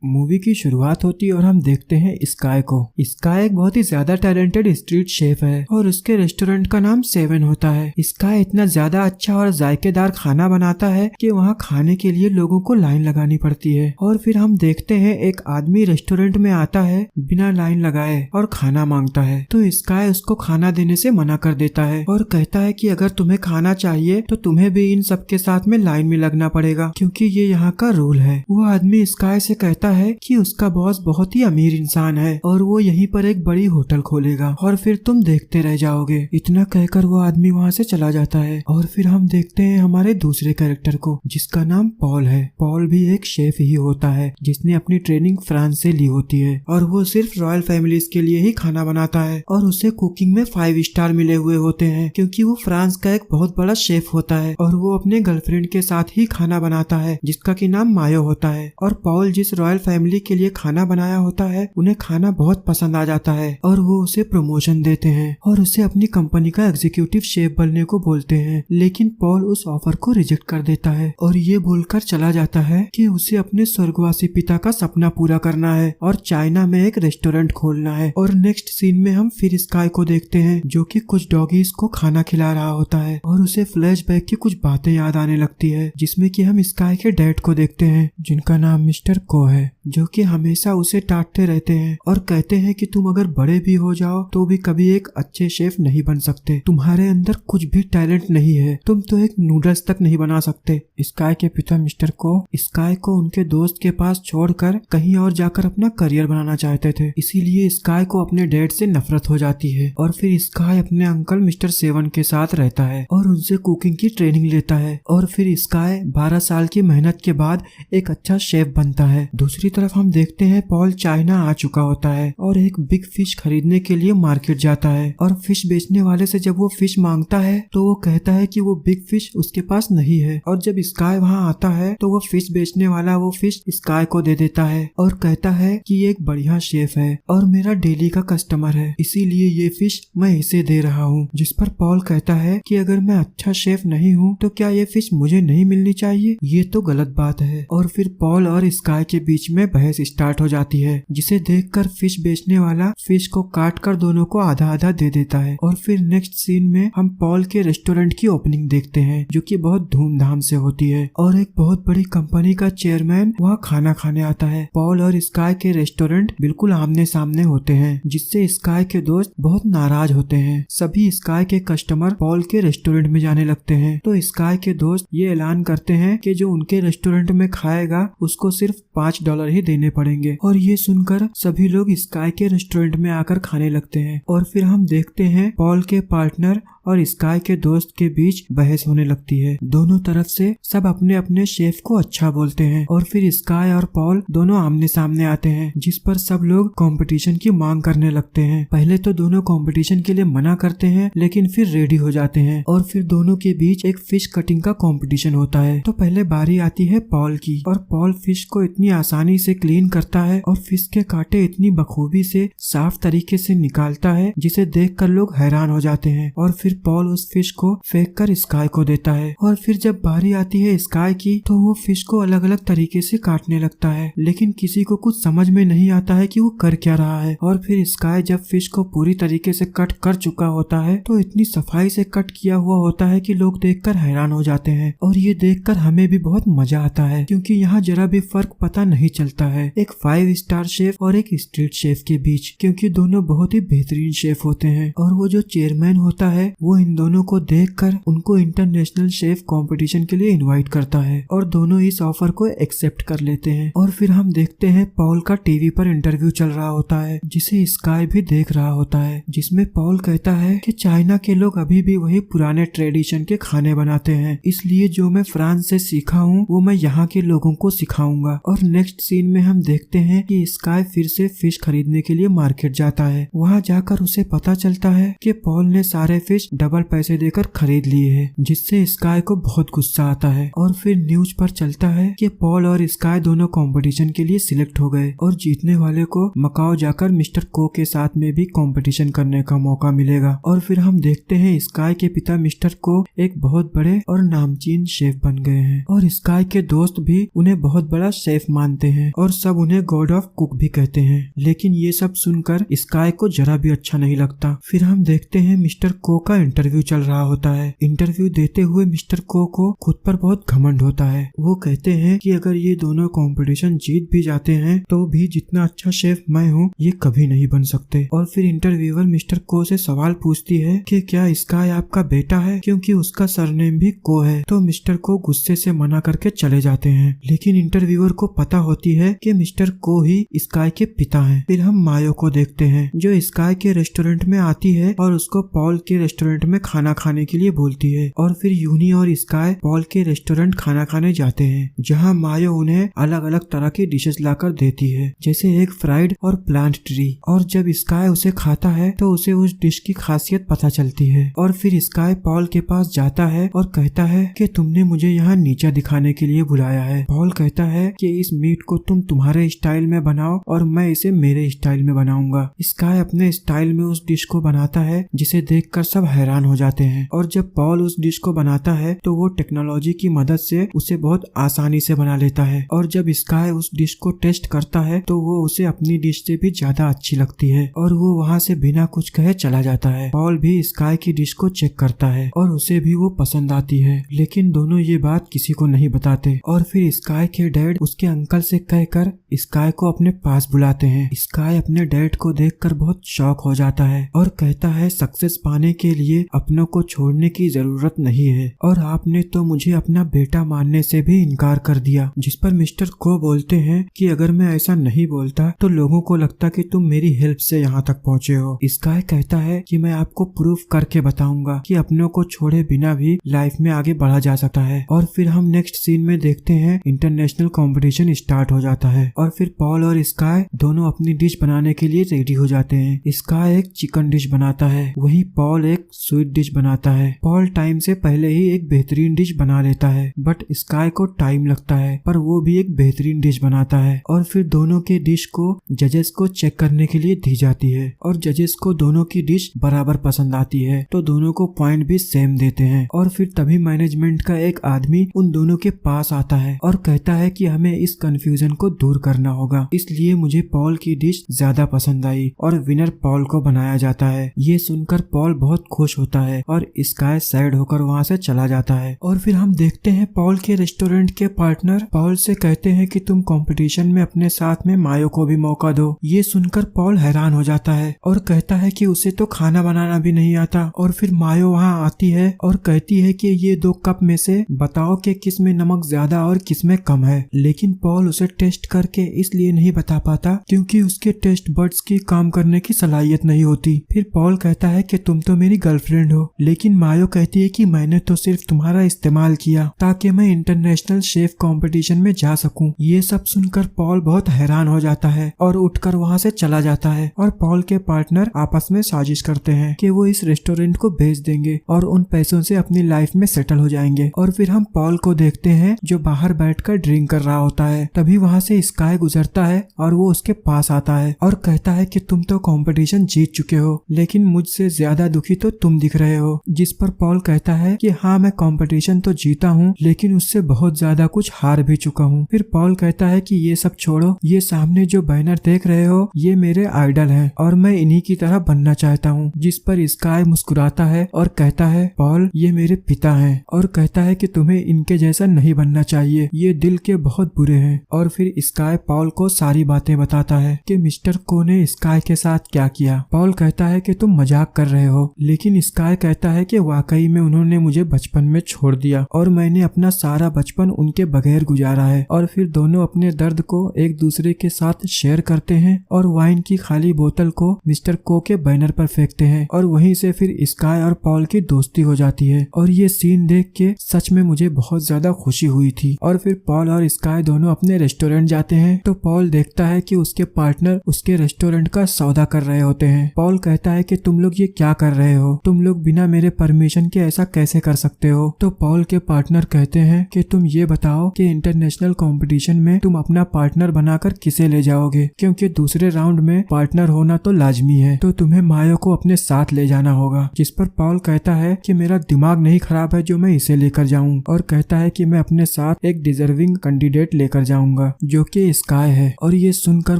Movie की शुरुआत होती है और हम देखते हैं स्काई को। स्काई एक बहुत ही ज्यादा टैलेंटेड स्ट्रीट शेफ है और उसके रेस्टोरेंट का नाम 7 होता है। स्काई इतना ज्यादा अच्छा और जायकेदार खाना बनाता है कि वहाँ खाने के लिए लोगों को लाइन लगानी पड़ती है। और फिर हम देखते हैं एक आदमी रेस्टोरेंट में आता है बिना लाइन लगाए और खाना मांगता है, तो स्काई उसको खाना देने से मना कर देता है और कहता है कि अगर तुम्हें खाना चाहिए तो तुम्हें भी इन सबके साथ में लाइन में लगना पड़ेगा, क्योंकि ये यहाँ का रूल है। वो आदमी स्काई से कहता है कि उसका बॉस बहुत ही अमीर इंसान है और वो यहीं पर एक बड़ी होटल खोलेगा और फिर तुम देखते रह जाओगे। इतना कहकर वो आदमी वहाँ से चला जाता है। और फिर हम देखते हैं हमारे दूसरे कैरेक्टर को, जिसका नाम पॉल है। पॉल भी एक शेफ ही होता है जिसने अपनी ट्रेनिंग फ्रांस से ली होती है और वो सिर्फ रॉयल फैमिलीज के लिए ही खाना बनाता है और उसे कुकिंग में 5 स्टार मिले हुए होते हैं, क्योंकि वो फ्रांस का एक बहुत बड़ा शेफ होता है और वो अपने गर्लफ्रेंड के साथ ही खाना बनाता है जिसका की नाम मायो होता है। और पॉल जिस रॉयल फैमिली के लिए खाना बनाया होता है उन्हें खाना बहुत पसंद आ जाता है और वो उसे प्रमोशन देते हैं और उसे अपनी कंपनी का एग्जीक्यूटिव शेफ बनने को बोलते हैं। लेकिन पॉल उस ऑफर को रिजेक्ट कर देता है और ये बोलकर चला जाता है कि उसे अपने स्वर्गवासी पिता का सपना पूरा करना है और चाइना में एक रेस्टोरेंट खोलना है। और नेक्स्ट सीन में हम फिर स्काई को देखते हैं जो कि कुछ डॉगीज को खाना खिला रहा होता है और उसे फ्लैशबैक की कुछ बातें याद आने लगती है, जिसमें कि हम स्काई के डैड को देखते हैं जिनका नाम मिस्टर को है, जो कि हमेशा उसे डांटते रहते हैं और कहते हैं कि तुम अगर बड़े भी हो जाओ तो भी कभी एक अच्छे शेफ नहीं बन सकते, तुम्हारे अंदर कुछ भी टैलेंट नहीं है, तुम तो एक नूडल्स तक नहीं बना सकते। स्काई के पिता मिस्टर को स्काई को उनके दोस्त के पास छोड़कर कहीं और जाकर अपना करियर बनाना चाहते थे, इसीलिए स्काई को अपने डैड से नफरत हो जाती है। और फिर स्काई अपने अंकल मिस्टर 7 के साथ रहता है और उनसे कुकिंग की ट्रेनिंग लेता है और फिर स्काई 12 साल की मेहनत के बाद एक अच्छा शेफ बनता है। दूसरी तरफ हम देखते हैं पॉल चाइना आ चुका होता है और एक बिग फिश खरीदने के लिए मार्केट जाता है और फिश बेचने वाले से जब वो फिश मांगता है तो वो कहता है कि वो बिग फिश उसके पास नहीं है। और जब स्काई वहाँ आता है तो वो फिश बेचने वाला वो फिश स्काई को दे देता है और कहता है कि ये एक बढ़िया शेफ है और मेरा डेली का कस्टमर है, इसीलिए ये फिश मैं इसे दे रहा हूँ। जिस पर पॉल कहता है कि अगर मैं अच्छा शेफ नहीं हूँ तो क्या ये फिश मुझे नहीं मिलनी चाहिए, ये तो गलत बात है। और फिर पॉल और स्काई के बीच में बहस स्टार्ट हो जाती है, जिसे देखकर फिश बेचने वाला फिश को काट कर दोनों को आधा आधा दे देता है। और फिर नेक्स्ट सीन में हम पॉल के रेस्टोरेंट की ओपनिंग देखते हैं जो कि बहुत धूमधाम से होती है और एक बहुत बड़ी कंपनी का चेयरमैन वहाँ खाना खाने आता है। पॉल और स्काई के रेस्टोरेंट बिल्कुल आमने सामने होते हैं, जिससे स्काई के दोस्त बहुत नाराज होते हैं। सभी स्काई के कस्टमर पॉल के रेस्टोरेंट में जाने लगते हैं तो स्काई के दोस्त ये ऐलान करते हैं कि जो उनके रेस्टोरेंट में खाएगा उसको सिर्फ $5 ही देने पड़ेंगे। और ये सुनकर सभी लोग स्काई के रेस्टोरेंट में आकर खाने लगते हैं। और फिर हम देखते हैं पॉल के पार्टनर और स्काई के दोस्त के बीच बहस होने लगती है। दोनों तरफ से सब अपने अपने शेफ को अच्छा बोलते हैं और फिर स्काई और पॉल दोनों आमने सामने आते हैं, जिस पर सब लोग कंपटीशन की मांग करने लगते हैं। पहले तो दोनों कंपटीशन के लिए मना करते हैं लेकिन फिर रेडी हो जाते हैं और फिर दोनों के बीच एक फिश कटिंग का कंपटीशन होता है। तो पहले बारी आती है पॉल की और पॉल फिश को इतनी आसानी से क्लीन करता है और फिश के कांटे इतनी बखूबी से साफ तरीके से निकालता है जिसे देखकर लोग हैरान हो जाते हैं। और फिर पॉल उस फिश को फेंक कर स्काई को देता है और फिर जब बारी आती है स्काई की तो वो फिश को अलग अलग तरीके से काटने लगता है, लेकिन किसी को कुछ समझ में नहीं आता है कि वो कर क्या रहा है। और फिर स्काई जब फिश को पूरी तरीके से कट कर चुका होता है तो इतनी सफाई से कट किया हुआ होता है कि लोग देखकर हैरान हो जाते हैं। और ये देखकर हमें भी बहुत मजा आता है, क्योंकि यहाँ जरा भी फर्क पता नहीं चलता है एक 5 स्टार शेफ और एक स्ट्रीट शेफ के बीच, क्योंकि दोनों बहुत ही बेहतरीन शेफ होते हैं। और वो जो चेयरमैन होता है वो इन दोनों को देखकर उनको इंटरनेशनल शेफ कंपटीशन के लिए इनवाइट करता है और दोनों इस ऑफर को एक्सेप्ट कर लेते हैं। और फिर हम देखते हैं पॉल का टीवी पर इंटरव्यू चल रहा होता है जिसे स्काई भी देख रहा होता है, जिसमें पॉल कहता है कि चाइना के लोग अभी भी वही पुराने ट्रेडिशन के खाने बनाते हैं, इसलिए जो मैं फ्रांस से सीखा हूँ वो मैं यहाँ के लोगों को सिखाऊंगा। और नेक्स्ट सीन में हम देखते हैं कि स्काई फिर से फिश खरीदने के लिए मार्केट जाता है। वहाँ जाकर उसे पता चलता है कि पॉल ने सारे फिश डबल पैसे देकर खरीद लिए है, जिससे स्काई को बहुत गुस्सा आता है। और फिर न्यूज पर चलता है कि पॉल और स्काई दोनों कंपटीशन के लिए सिलेक्ट हो गए और जीतने वाले को मकाओ जाकर मिस्टर को के साथ में भी कंपटीशन करने का मौका मिलेगा। और फिर हम देखते हैं स्काई के पिता मिस्टर को एक बहुत बड़े और नामचीन शेफ बन गए हैं और स्काई के दोस्त भी उन्हें बहुत बड़ा शेफ मानते हैं और सब उन्हें गॉड ऑफ कुक भी कहते हैं। लेकिन ये सब सुनकर स्काई को जरा भी अच्छा नहीं लगता। फिर हम देखते हैं मिस्टर को का इंटरव्यू चल रहा होता है। इंटरव्यू देते हुए मिस्टर को खुद पर बहुत घमंड होता है। वो कहते हैं कि अगर ये दोनों कंपटीशन जीत भी जाते हैं तो भी जितना अच्छा शेफ मैं हूँ ये कभी नहीं बन सकते। और फिर इंटरव्यूअर मिस्टर को से सवाल पूछती है कि क्या स्काई आपका बेटा है, क्योंकि उसका सरनेम भी को है। तो मिस्टर को गुस्से से मना करके चले जाते हैं। लेकिन इंटरव्यूअर को पता होती है कि मिस्टर को ही स्काई के पिता हैं। फिर हम मायो को देखते हैं जो स्काई के रेस्टोरेंट में आती है और उसको पॉल के रेस्टोरेंट में खाना खाने के लिए बोलती है। और फिर यूनी और स्काई पॉल के रेस्टोरेंट खाना खाने जाते हैं, जहाँ मायो उन्हें अलग अलग तरह की डिशेस लाकर देती है, जैसे एक फ्राइड और प्लांट ट्री। और जब स्काई उसे खाता है तो उसे उस डिश की खासियत पता चलती है। और फिर स्काई पॉल के पास जाता है और कहता है कि तुमने मुझे यहाँ नीचा दिखाने के लिए बुलाया है। पॉल कहता है कि इस मीट को तुम तुम्हारे स्टाइल में बनाओ और मैं इसे मेरे स्टाइल में बनाऊंगा। स्काई अपने स्टाइल में उस डिश को बनाता है, जिसे देखकर सब हैरान हो जाते हैं। और जब पॉल उस डिश को बनाता है तो वो टेक्नोलॉजी की मदद से उसे बहुत आसानी से बना लेता है। और जब स्काई उस डिश को टेस्ट करता है तो वो उसे अपनी डिश से भी ज्यादा अच्छी लगती है और वो वहाँ से बिना कुछ कहे चला जाता है। पॉल भी स्काई की डिश को चेक करता है और उसे भी वो पसंद आती है, लेकिन दोनों ये बात किसी को नहीं बताते। और फिर स्काई के डैड उसके अंकल से कहकर स्काई को अपने पास बुलाते हैं। स्काई अपने डैड को देखकर बहुत शॉक हो जाता है और कहता है सक्सेस पाने के लिए अपनों को छोड़ने की जरूरत नहीं है और आपने तो मुझे अपना बेटा मानने से भी इनकार कर दिया। जिस पर मिस्टर को बोलते हैं कि अगर मैं ऐसा नहीं बोलता तो लोगों को लगता कि तुम मेरी हेल्प से यहाँ तक पहुँचे हो। स्काई कहता है कि मैं आपको प्रूफ करके बताऊंगा कि अपनों को छोड़े बिना भी लाइफ में आगे बढ़ा जा सकता है। और फिर हम नेक्स्ट सीन में देखते हैं इंटरनेशनल कंपटीशन स्टार्ट हो जाता है और फिर पॉल और स्काई दोनों अपनी डिश बनाने के लिए रेडी हो जाते हैं। स्काई एक चिकन डिश बनाता है, वहीं पॉल एक स्वीट डिश बनाता है। पॉल टाइम से पहले ही एक बेहतरीन डिश बना लेता है, बट स्काई को टाइम लगता है, पर वो भी एक बेहतरीन डिश बनाता है। और फिर दोनों के डिश को जजेस को चेक करने के लिए दी जाती है और जजेस को दोनों की डिश बराबर पसंद आती है, तो दोनों को पॉइंट भी सेम देते हैं। और फिर तभी मैनेजमेंट का एक आदमी उन दोनों के पास आता है और कहता है कि हमें इस कंफ्यूजन को दूर करना होगा, इसलिए मुझे पॉल की डिश ज्यादा पसंद आई और विनर पॉल को बनाया जाता है। ये सुनकर पॉल बहुत खुश होता है और स्काई सैड होकर वहाँ से चला जाता है। और फिर हम देखते हैं पॉल के रेस्टोरेंट के पार्टनर पॉल से कहते हैं कि तुम कंपटीशन में अपने साथ में मायो को भी मौका दो। ये सुनकर पॉल हैरान हो जाता है और कहता है कि उसे तो खाना बनाना भी नहीं आता। और फिर मायो वहाँ आती है और कहती है कि ये 2 कप में से बताओ कि किस में नमक ज्यादा और किस में कम है। लेकिन पॉल उसे टेस्ट करके इसलिए नहीं बता पाता क्योंकि उसके टेस्ट बड्स की काम करने की सलाहियत नहीं होती। फिर पॉल कहता है कि तुम तो मेरी गर्लफ्रेंड हो, लेकिन मायो कहती है कि मैंने तो सिर्फ तुम्हारा इस्तेमाल किया ताकि मैं इंटरनेशनल शेफ कंपटीशन में जा सकूं। ये सब सुनकर पॉल बहुत हैरान हो जाता है और उठकर वहाँ से चला जाता है। और पॉल के पार्टनर आपस में साजिश करते हैं कि वो इस रेस्टोरेंट को बेच देंगे और उन पैसों से अपनी लाइफ में सेटल हो जाएंगे। और फिर हम पॉल को देखते हैं जो बाहर बैठकर ड्रिंक कर रहा होता है। तभी वहाँ से स्काई गुजरता है और वो उसके पास आता है और कहता है कि तुम तो कंपटीशन जीत चुके हो, लेकिन मुझसे ज्यादा दुखी तो तुम दिख रहे हो। जिस पर पॉल कहता है कि हाँ मैं कंपटीशन तो जीता हूँ, लेकिन उससे बहुत ज्यादा कुछ हार भी चुका हूँ। फिर पॉल कहता है कि ये सब छोड़ो, ये सामने जो बैनर देख रहे हो ये मेरे आइडल हैं और मैं इन्हीं की तरह बनना चाहता हूँ। जिस पर स्काई मुस्कुराता है और कहता है पॉल ये मेरे पिता हैं और कहता है कि तुम्हें इनके जैसा नहीं बनना चाहिए, ये दिल के बहुत बुरे हैं। और फिर स्काई पॉल को सारी बातें बताता है कि मिस्टर को ने स्काई के साथ क्या किया। पॉल कहता है कि तुम मजाक कर रहे हो, लेकिन स्काई कहता है कि वाकई में उन्होंने मुझे बचपन में छोड़ दिया और मैंने अपना सारा बचपन उनके बगैर गुजारा है। और फिर दोनों अपने दर्द को एक दूसरे के साथ शेयर करते हैं और वाइन की खाली बोतल को मिस्टर को के बैनर पर फेंकते हैं और वहीं से फिर स्काई और पॉल की दोस्ती हो जाती है। और ये सीन देख के सच में मुझे बहुत ज्यादा खुशी हुई थी। और फिर पॉल और स्काई दोनों अपने रेस्टोरेंट जाते हैं तो पॉल देखता है कि उसके पार्टनर उसके रेस्टोरेंट का सौदा कर रहे होते हैं। पॉल कहता है कि तुम लोग ये क्या कर रहे हो, तुम लोग बिना मेरे परमिशन के ऐसा कैसे कर सकते हो। तो पॉल के पार्टनर कहते हैं कि तुम ये बताओ कि इंटरनेशनल कंपटीशन में तुम अपना पार्टनर बनाकर किसे ले जाओगे, क्योंकि दूसरे राउंड में पार्टनर होना तो लाजमी है, तो तुम्हें मायो को अपने साथ ले जाना होगा। जिस पर पॉल कहता है कि मेरा दिमाग नहीं खराब है जो मैं इसे लेकर जाऊं, और कहता है कि मैं अपने साथ एक डिजर्विंग कैंडिडेट लेकर जाऊंगा जो कि स्काई है। और ये सुनकर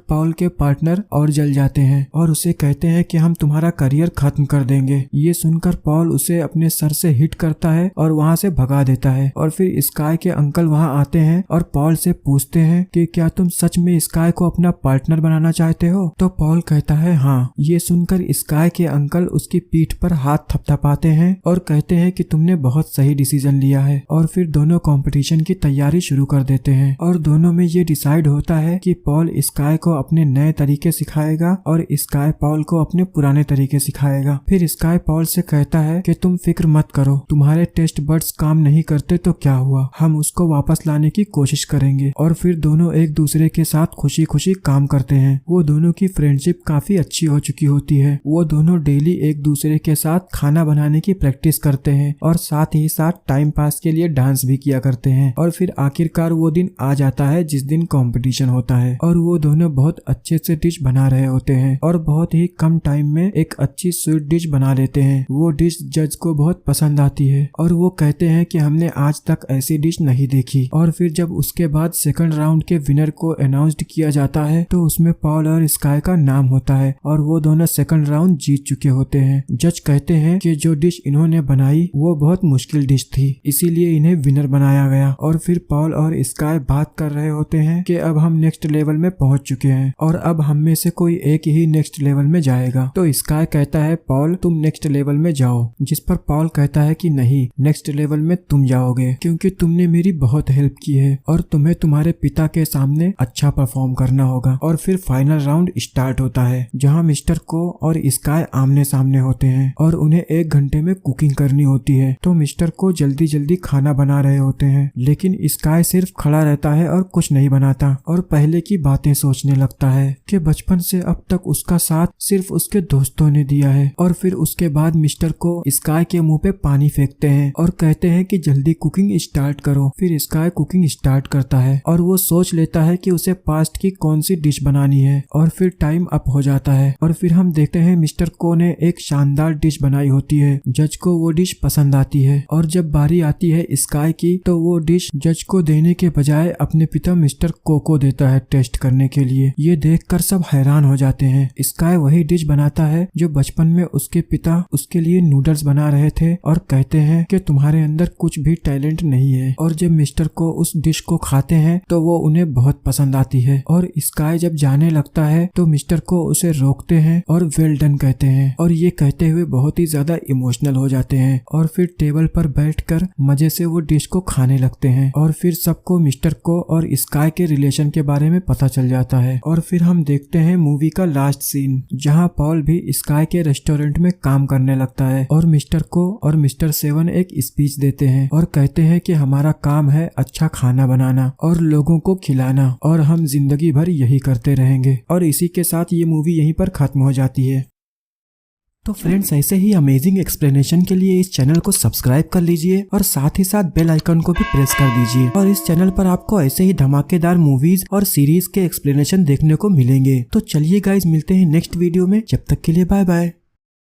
पॉल के पार्टनर और जल जाते हैं और उसे कहते हैं कि हम तुम्हारा करियर खत्म कर देंगे। ये सुनकर पॉल उसे अपने सर से हिट करता है और वहाँ से भगा देता है। और फिर स्काई के अंकल वहाँ आते हैं और पॉल से पूछते हैं कि क्या तुम सच में स्काई को अपना पार्टनर बनाना चाहते हो। तो पॉल कहता है हाँ। ये सुनकर स्काई के अंकल उसकी पीठ पर हाथ थपथपाते हैं और कहते हैं कि तुमने बहुत सही डिसीजन लिया है। और फिर दोनों कंपटीशन की तैयारी शुरू कर देते हैं और दोनों में ये डिसाइड होता है कि पॉल स्काई को अपने नए तरीके सिखाएगा और स्काई पॉल को अपने पुराने तरीके सिखाएगा। फिर स्काई पॉल से कहता है कि तुम फिक्र मत करो, तुम्हारे टेस्ट बर्ड्स काम नहीं करते तो क्या हुआ, हम उसको वापस लाने की कोशिश करेंगे। और फिर दोनों एक दूसरे के साथ खुशी खुशी काम करते हैं। वो दोनों की फ्रेंडशिप काफी अच्छी हो चुकी होती है। वो दोनों डेली एक दूसरे के साथ खाना बनाने की प्रैक्टिस करते हैं और साथ ही साथ टाइम पास के लिए डांस भी किया करते हैं। और फिर आखिरकार वो दिन आ जाता है जिस दिन कंपटीशन होता है और वो दोनों बहुत अच्छे से डिश बना रहे होते हैं और बहुत ही कम टाइम में एक अच्छी स्वीट डिश बना लेते हैं। वो डिश जज को बहुत पसंद आती है और वो कहते हैं कि हमने आज तक ऐसी डिश नहीं देखी। और फिर जब उसके बाद सेकंड राउंड के विनर को अनाउंस्ड किया जाता है तो उसमें पॉल और स्काई का नाम होता है और वो दोनों सेकंड राउंड जीत चुके होते हैं। जज कहते हैं कि जो डिश इन्होंने बनाई वो बहुत मुश्किल डिश थी, इसीलिए इन्हें विनर बनाया गया। और फिर पॉल और स्काई बात कर रहे होते हैं कि अब हम नेक्स्ट लेवल में पहुंच चुके हैं और अब हम में से कोई एक ही नेक्स्ट लेवल में जाएगा। तो स्काई कहता है पॉल तुम नेक्स्ट लेवल में जाओ, जिस पर पॉल कहता है कि नहीं, नेक्स्ट लेवल में तुम जाओगे क्योंकि तुमने मेरी बहुत हेल्प की है और तुम्हें तुम्हारे पिता के सामने अच्छा परफॉर्म करना होगा। और फिर फाइनल राउंड स्टार्ट होता है जहाँ मिस्टर को और स्काई आमने सामने होते हैं और उन्हें 1 घंटे में कुकिंग करनी होती है। तो मिस्टर को जल्दी जल्दी खाना बना रहे होते हैं लेकिन स्काई सिर्फ खड़ा रहता है और कुछ नहीं बनाता और पहले की बातें सोचने लगता है कि बचपन से अब तक उसका साथ सिर्फ उसके दोस्तों ने दिया है। और फिर उसके बाद मिस्टर को स्काई के मुंह पे पानी फेंकते हैं और कहते हैं कि जल्दी कुकिंग स्टार्ट करो। फिर स्काई कुकिंग स्टार्ट करता है और वो सोच लेता है कि उसे पास्ट की कौन सी डिश बनानी है और फिर टाइम अप हो जाता है। और फिर हम देखते हैं मिस्टर को ने एक शानदार डिश बनाई होती है। जज को वो डिश पसंद आती है और जब बारी आती है स्काई की तो वो डिश जज को देने के बजाय अपने पिता मिस्टर को देता है टेस्ट करने के लिए। ये देखकर सब हैरान हो जाते हैं। स्काई वही डिश बनाता है जो बचपन में उसके पिता उसके लिए नूडल्स बना रहे थे और कहते हैं कि तुम्हारे अंदर कुछ भी टैलेंट नहीं है। और जब मिस्टर को उस डिश को खाते हैं तो वो उन्हें बहुत पसंद आती है। और स्काई जब जाने लगता है तो मिस्टर को उसे रोकते हैं और वेल डन कहते हैं और ये कहते हुए बहुत ही ज्यादा इमोशनल हो जाते हैं और फिर टेबल पर बैठकर मजे से वो डिश को खाने लगते हैं। और फिर सबको मिस्टर को और स्काई के रिलेशन के बारे में पता चल जाता है। और फिर हम देखते हैं मूवी का लास्ट सीन जहाँ पॉल भी स्काई के रेस्टोरेंट में काम करने लगता है और मिस्टर को और मिस्टर 7 एक स्पीच देते हैं और कहते हैं कि हमारा काम है अच्छा खाना बनाना और लोगों को खिलाना और हम जिंदगी भर यही करते रहेंगे। और इसी के साथ ये मूवी यहीं पर खत्म हो जाती है। तो फ्रेंड्स ऐसे ही अमेजिंग एक्सप्लेनेशन के लिए इस चैनल को सब्सक्राइब कर लीजिए और साथ ही साथ बेल आइकन को भी प्रेस कर दीजिए। और इस चैनल पर आपको ऐसे ही धमाकेदार मूवीज और सीरीज के एक्सप्लेनेशन देखने को मिलेंगे। तो चलिए गाइज मिलते हैं नेक्स्ट वीडियो में, जब तक के लिए बाय बाय।